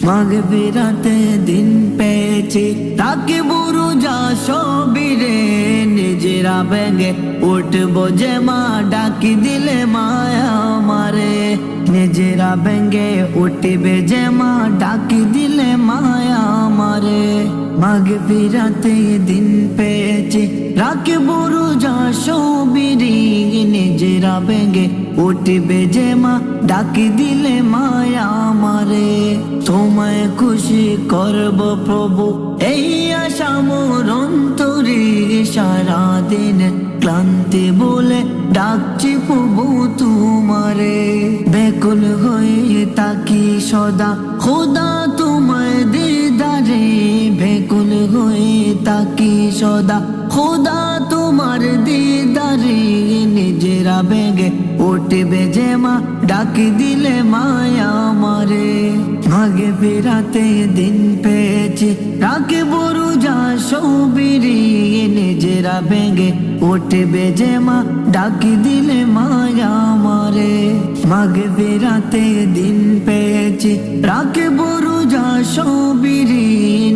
মাগফিরাতে দিন পেয়েছি তাকে বুরু যা সবিরে নিজেরা ভেঙে উঠবো যে মা ডাকি দিলে মায়া মারে নিজেরা ভেঙে উঠবে যে মা ডাকি দিলে মায়া মারে মাগফিরাতে দিন পেয়েছি রাখে বুরু যা সবিরে নিজেরা ভেঙে উঠবে যে মা ডাকি দিলে মায়া মারে তোমায় খুশি করব প্রভু এই আশা মোর অন্তরে সারাদিন ক্লান্তি বলে ডাকছি প্রভু তোমারে বেকুল হয়ে তাকি সদা খোদা তোমায় দিদারে বেকুল হয়ে তাকি সদা খোদা তোমার দিদারে নিজেরা ভেঙে উঠবে যে মা ডাকি দিলে মায়া মারে মাগফিরাতে দিন পেয়েছি রাখে বুরু যা সবিরে নিজেরা ভেঙে উঠবে যে মা ডাকি দিলে মায়া মারে মাগফিরাতে দিন পেয়েছি রাখে বুরু যা সবিরে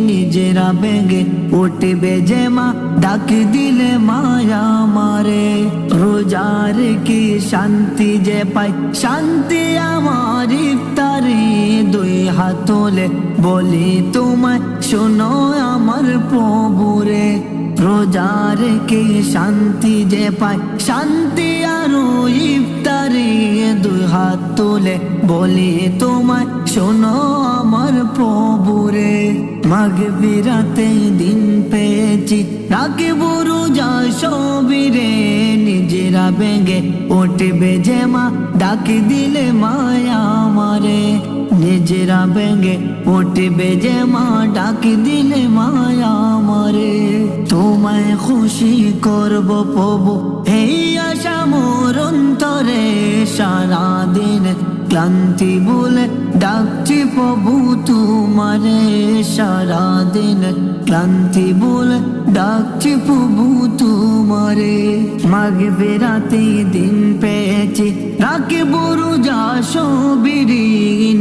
নিজেরা ভেঙে উঠবে যে মা ডাকি দিলে মায়া মারে রোজার কি শান্তি যে পাই শান্তি আমার ইফতারে দুই হাত তুলে বলি তোমায় শোনো আমার প্রভুরে রোজার কি শান্তি যে পাই শান্তি আরো ইফতারে দুই হাত তুলে বলি তোমায় শোনো আমার প্রভুরে মাগফিরাতে দিন পেয়েছি রাখে বুরু যা সবিরে নিজেরা ভেঙে উঠবে যে মা ডাকি দিলে মায়া মারে নিজেরা ভেঙে উঠবে যে মা ডাকি দিলে মায়া মারে তোমায় খুশি করব প্রভু এই আশা মোর অন্তরে সারাদিন ক্লান্তি বলে ডাকছি প্রভু তোমারে সারাদিন ক্লান্তি বলে ডাকছি প্রভু তোমারে মাগফিরাতে দিন পেয়েছি রাখে বুরু যা সবিরে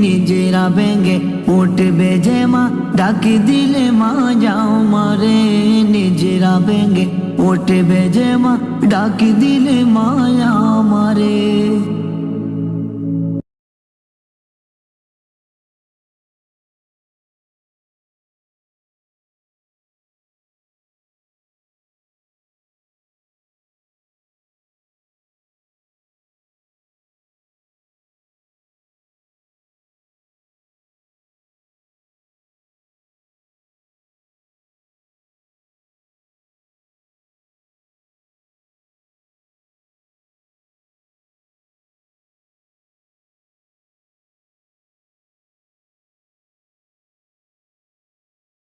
নিজেরা ভেঙে উঠবে যে মা ডাকি দিলে মা যাও মারে নিজেরা ভেঙে উঠবে যে মা ডাকি দিলে মায়া মারে।